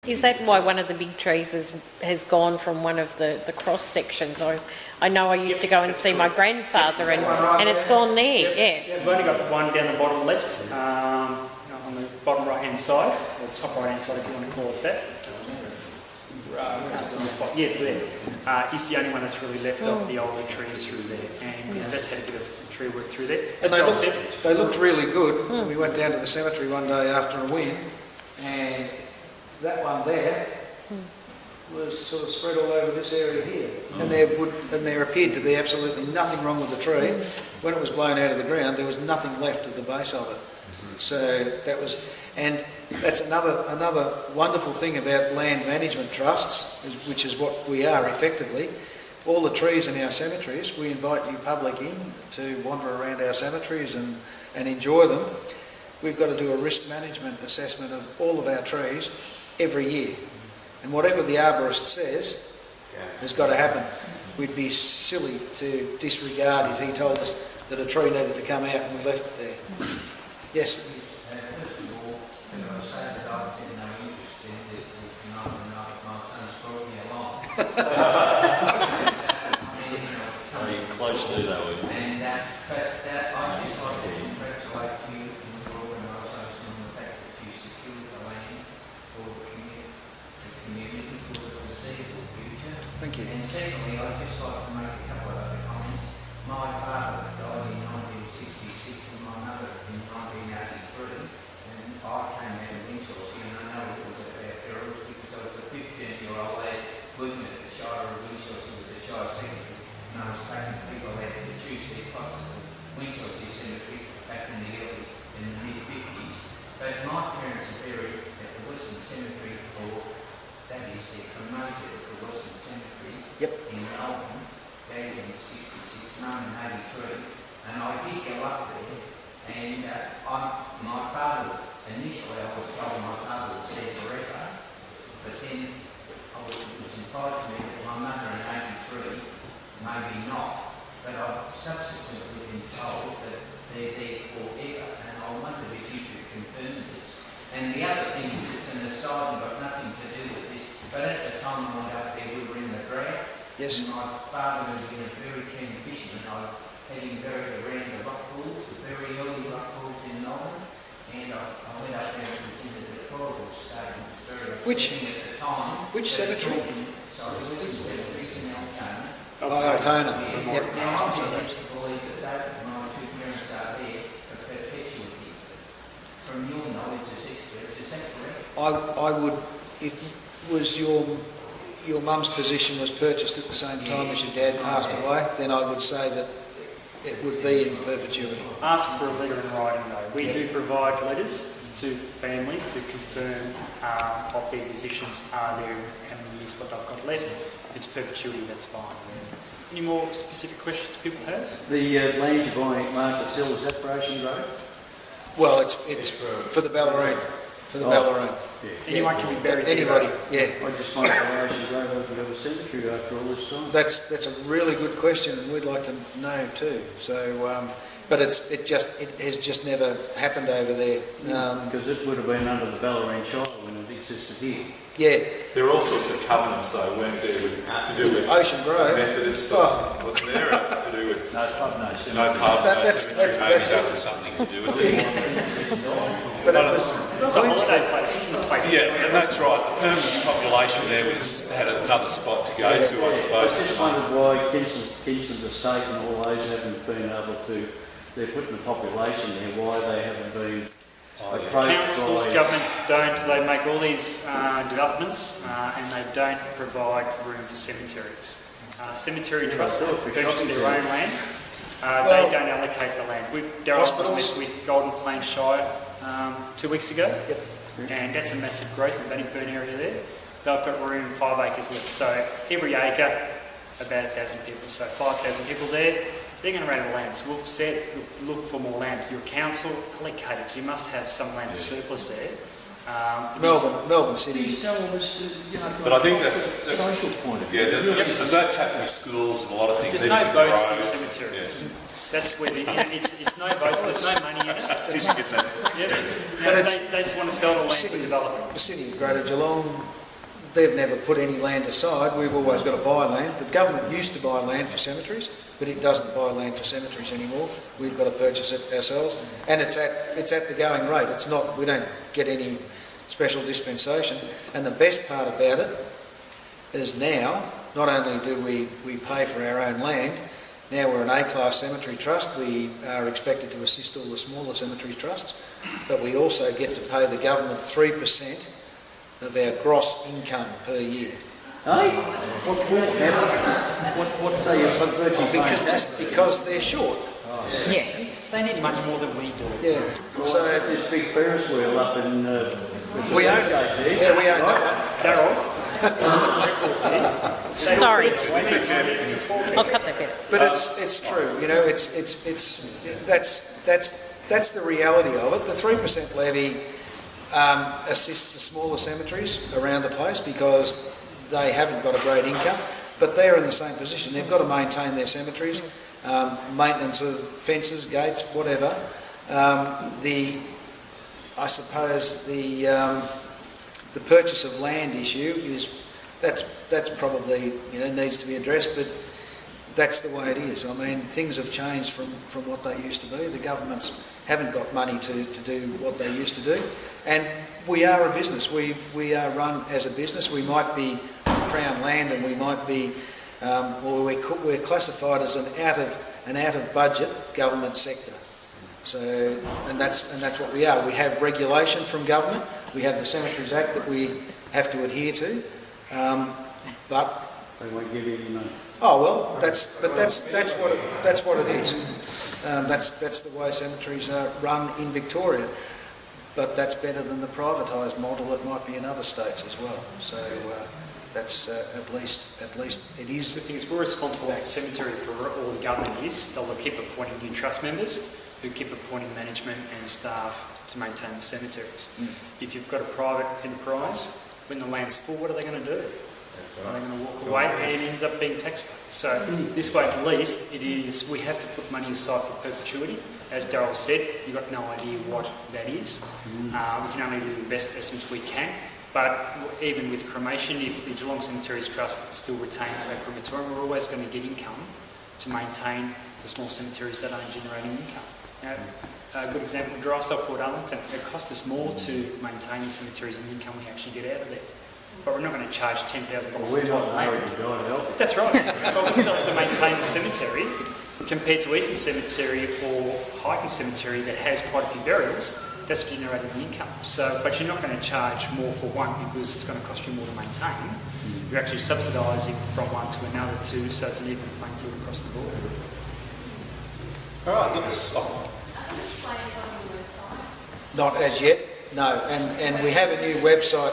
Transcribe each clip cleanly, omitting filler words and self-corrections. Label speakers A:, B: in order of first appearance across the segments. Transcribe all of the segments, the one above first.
A: Is that why one of the big trees has gone from one of the cross sections? I know I used to go and see my grandfather and it's gone there, yeah.
B: We've only got one down the bottom left, on the bottom right hand side, or top right hand side if you want to call it that. Yes, there. It's the only one that's really left of the older trees through there, and that's had a bit of tree work through there.
C: And they looked really good. We went down to the cemetery one day after a win, and that one there was sort of spread all over this area here, and there appeared to be absolutely nothing wrong with the tree. When it was blown out of the ground, there was nothing left at the base of it. So that was, and that's another wonderful thing about land management trusts, which is what we are effectively. All the trees in our cemeteries, we invite you public in to wander around our cemeteries and enjoy them. We've got to do a risk management assessment of all of our trees every year. And whatever the arborist says has got to happen. We'd be silly to disregard if he told us that a tree needed to come out and we left it there. Yes?
D: First of all, can I say that I've had no interest in this phenomenon after my son's brought me along.
E: Close to that, we.
D: And I'd just like to congratulate you and your organisation on the fact that you secured the land for the community for the foreseeable future.
C: Thank you.
D: And secondly, I'd just like to make a couple of other comments. My father died in 1966 and my mother in 1983, and I came out of Winchelsea, and I know a little bit about perils because I was a 15-year-old lad working at the Shire of Winchelsea with the Shire Secretary, and I was taking people out to choose their plots at Winchelsea Cemetery back in the mid-50s. But my parents are buried at the Western Cemetery, or that is, they're cremated at the Western Cemetery in Melbourne, back in 1983, and I did go up there, and my father, initially I was told my father was there forever, but then it was implied to me that my mother in 83, maybe not, but I've subsequently been told that they're there forever, and I wondered if you could confirm this. And the other thing is, it's an aside and got nothing to do with this, but at the time I went up there, we were in the drought.
C: Yes.
D: And my father was a very keen fisherman. I had him buried around the rock pools, the very early rock pools in Melbourne, and I went up there and was in a deplorable state. It was very upsetting at the time.
C: Which cemetery?
D: Sorry, Western Cemetery in Altona.
C: Altona.
D: Yeah.
C: Yep.
D: Now, I believe that David and my two parents are there for perpetuity. From your knowledge as experts, is that correct?
C: I would, if was your mum's position was purchased at the same time as your dad passed away, then I would say that it would be in perpetuity.
B: Ask for a letter in writing though. We do provide letters to families to confirm what their positions are there, how many years, what they've got left. If it's perpetuity, that's fine. Any more specific questions people have?
E: The land you're buying at Market Sill, is that for Ocean Grove?
C: Well, it's for the Ballerine. For the Ballerine.
E: Yeah.
B: Anyone can be buried
C: Anybody,
B: there.
C: yeah.
E: I just wonder why Ocean Grove opened up a cemetery after all this time.
C: That's a really good question, and we'd like to know too. So, but it has just never happened over there.
E: Because it would have been under the Ballerine Shire when it existed here.
C: Yeah.
F: There are all sorts of covenants, though, weren't there, to do with
C: Ocean Grove.
F: Methodists, wasn't there? To do with
E: No pub, no cemetery.
F: no pub, no cemetery, maybe
C: that's-
F: that was something to do with it.
C: But it was,
B: It's a holiday place, isn't it? Place
F: Yeah, and that's right. The permanent population there had another spot to go to, I
E: I
F: suppose.
E: just wondered why Kingston's estate and all those haven't been able to, they're putting the population there, why they haven't been approached
B: Councils,
E: by...
B: government they make all these developments and they don't provide room for cemeteries. Cemetery Trust purchase their own land. They don't allocate the land. Darryl met with Golden Plains Shire 2 weeks ago, and that's a massive growth in Bannockburn area there. They've got room, 5 acres left, so every acre, about 1,000 people, so 5,000 people there. They're going to run out of land, so we've said, look for more land. Your council allocate it. You must have some land for surplus there.
C: Melbourne City.
E: Please tell us,
F: But I think that's
E: social point of view.
F: yeah, and that's happened with schools and a lot of things.
B: There's
F: even
B: no
F: with
B: votes in
F: roads.
B: cemeteries.
F: Yes.
B: That's where it's no votes, there's no money in it.
F: Just get that.
B: Yep.
C: But
B: And
C: it's-
B: they just want to sell the land for development.
C: The City of Greater Geelong, they've never put any land aside. We've always got to buy land. The government used to buy land for cemeteries, but it doesn't buy land for cemeteries anymore. We've got to purchase it ourselves, and it's at the going rate. It's not, we don't get any special dispensation. And the best part about it is now, not only do we pay for our own land, now we're an A-class cemetery trust. We are expected to assist all the smaller cemetery trusts, but we also get to pay the government 3% of our gross income per year.
E: Hey? What for? What say you're
C: Because they're short.
B: Yeah, they need money more than we do.
C: Yeah.
E: So this big Ferris wheel up in
C: We own it. Yeah, we own that
B: Daryl?
A: Sorry. I'll cut that bit.
C: one. But it's true. You know, that's the reality of it. The 3% levy assists the smaller cemeteries around the place because they haven't got a great income, but they're in the same position. They've got to maintain their cemeteries, maintenance of fences, gates, whatever. I suppose the purchase of land issue that's probably needs to be addressed, but that's the way it is. I mean, things have changed from what they used to be. The governments haven't got money to do what they used to do, and we are a business. We are run as a business. We might be Crown land, and we might be, we're classified as an out of budget government sector. So, and that's what we are. We have regulation from government. We have the Cemeteries Act that we have to adhere to, but
E: They won't give you any money.
C: oh well, that's what it is. That's the way cemeteries are run in Victoria, but that's better than the privatised model that might be in other states as well. So that's at least it is.
B: The thing is, we're responsible as a cemetery for all the government is. They'll keep appointing new trust members who keep appointing management and staff to maintain the cemeteries. If you've got a private enterprise, when the land's full, what are they going to do? Are they going to walk away? And it ends up being taxpayer. So this way, at least, it is. We have to put money aside for perpetuity. As Darryl said, you've got no idea what that is. We can only do the best estimates we can. But even with cremation, if the Geelong Cemeteries Trust still retains our crematorium, we're always going to get income to maintain the small cemeteries that aren't generating income. Now, a good example, Drysdale Port Arlington, it costs us more to maintain the cemeteries than the income we actually get out of there. But we're not going to charge $10,000
E: Well, we're
B: a
E: not
B: land.
E: married to God help.
B: That's right. But we still have to maintain the cemetery compared to Eastern Cemetery or Hiking Cemetery that has quite a few burials. That's generating the income. So, but you're not going to charge more for one because it's going to cost you more to maintain. You're actually subsidising from one to another too, so it's an even playing field across the board.
F: All right, looks.
C: Not as yet, no. And we have a new website.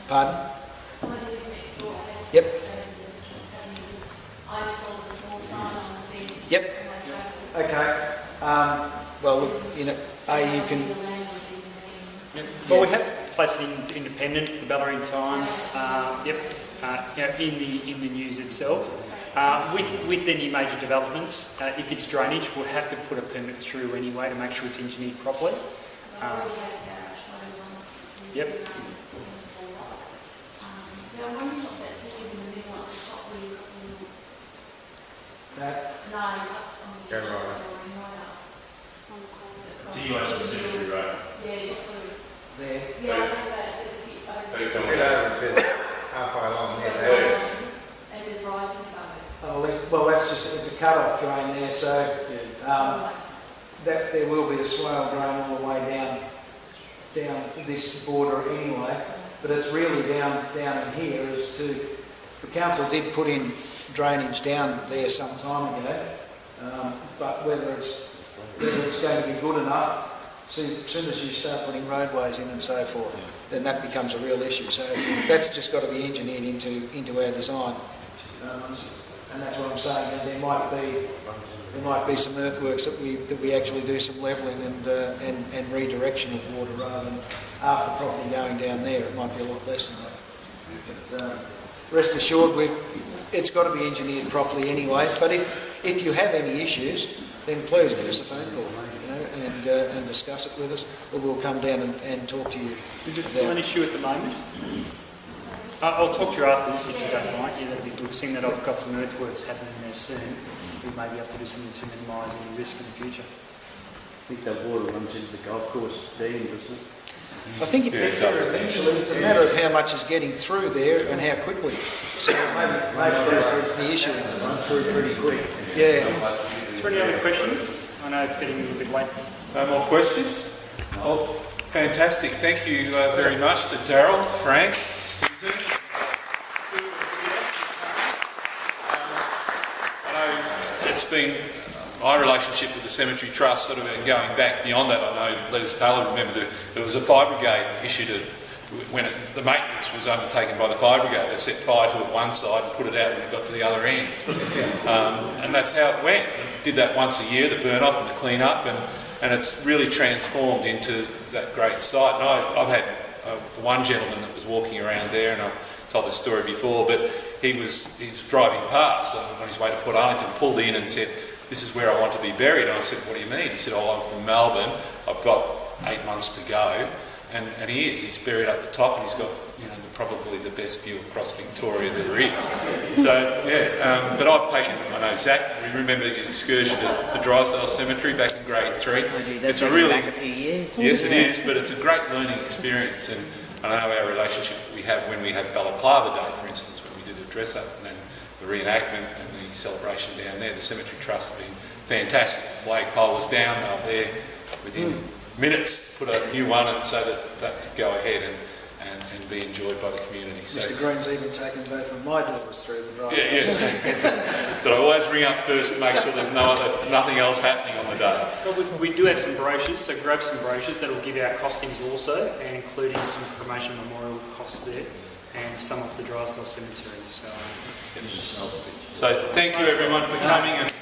C: Pardon? Yep. Yep. Okay. Well, look, you can.
B: Well, we have placed it in Independent, the Ballarat Times, in the news itself. With any major developments, if it's drainage, we'll have to put a permit through anyway to make sure it's engineered properly. Yep.
C: That.
G: So you went to the cemetery, right?
C: There.
D: Halfway along there.
C: Oh, well, that's just, it's a cut-off drain there, so that there will be a swale drain all the way down this border anyway, but it's really down in here as to, the council did put in drainage down there some time ago, but whether it's going to be good enough, as soon as you start putting roadways in and so forth, then that becomes a real issue. So that's just got to be engineered into our design. And that's what I'm saying, and there might be some earthworks that we actually do some levelling and redirection of water rather than half the property going down there. It might be a lot less than that. But rest assured, it's got to be engineered properly anyway. But if you have any issues, then please give us a phone call, and discuss it with us, or we'll come down and talk to you.
B: Is it still an issue at the moment? I'll talk to you after this if you don't mind. Yeah, that'd be good. Seeing that I've got some earthworks happening there soon, we may be able to do something to minimise any risk in the future.
E: I think that water runs into the golf course dam, doesn't it?
C: I think it gets there eventually. It's a matter of how much is getting through there and how quickly. So maybe that's the issue.
E: It runs through pretty quick.
C: Yeah.
B: Is there any other questions? I know it's getting a little bit late.
F: No more questions? Oh, fantastic. Thank you very much to Daryl, Frank, Susan. I know it's been my relationship with the Cemetery Trust sort of going back beyond that. I know Les Taylor, remember there was a fire brigade issued when the maintenance was undertaken by the fire brigade. They set fire to it one side and put it out when it got to the other end. And that's how it went. Did that once a year, the burn off and the clean up, and it's really transformed into that great site. And I've had one gentleman that was walking around there, and I've told this story before, but he's driving past on his way to Port Arlington, pulled in and said, "This is where I want to be buried." And I said, "What do you mean?" He said, "Oh, I'm from Melbourne, I've got 8 months to go." And he's buried up the top, and he's got, probably the best view across Victoria there is. So, yeah, but I've taken, I know Zach, we remember the excursion to Drysdale Cemetery back in grade 3.
G: It's a really, back a few years.
F: Yes, it is, but it's a great learning experience, and I know our relationship we have when we had Balaclava Day, for instance, when we did a dress-up, and then the reenactment and the celebration down there. The Cemetery Trust have been fantastic. The flagpole was down, they were there within minutes to put a new one, and so that could go ahead and be enjoyed by the community. So,
C: Mr. Green's even taken both of my daughters through the drive.
F: yeah, yes. But I always ring up first to make sure there's nothing else happening on the day.
B: Well, we do have some brochures, so grab some brochures that will give you our costings also, and including some cremation memorial costs there, and some of the Drysdale Cemetery. So
F: So thank you everyone for coming, and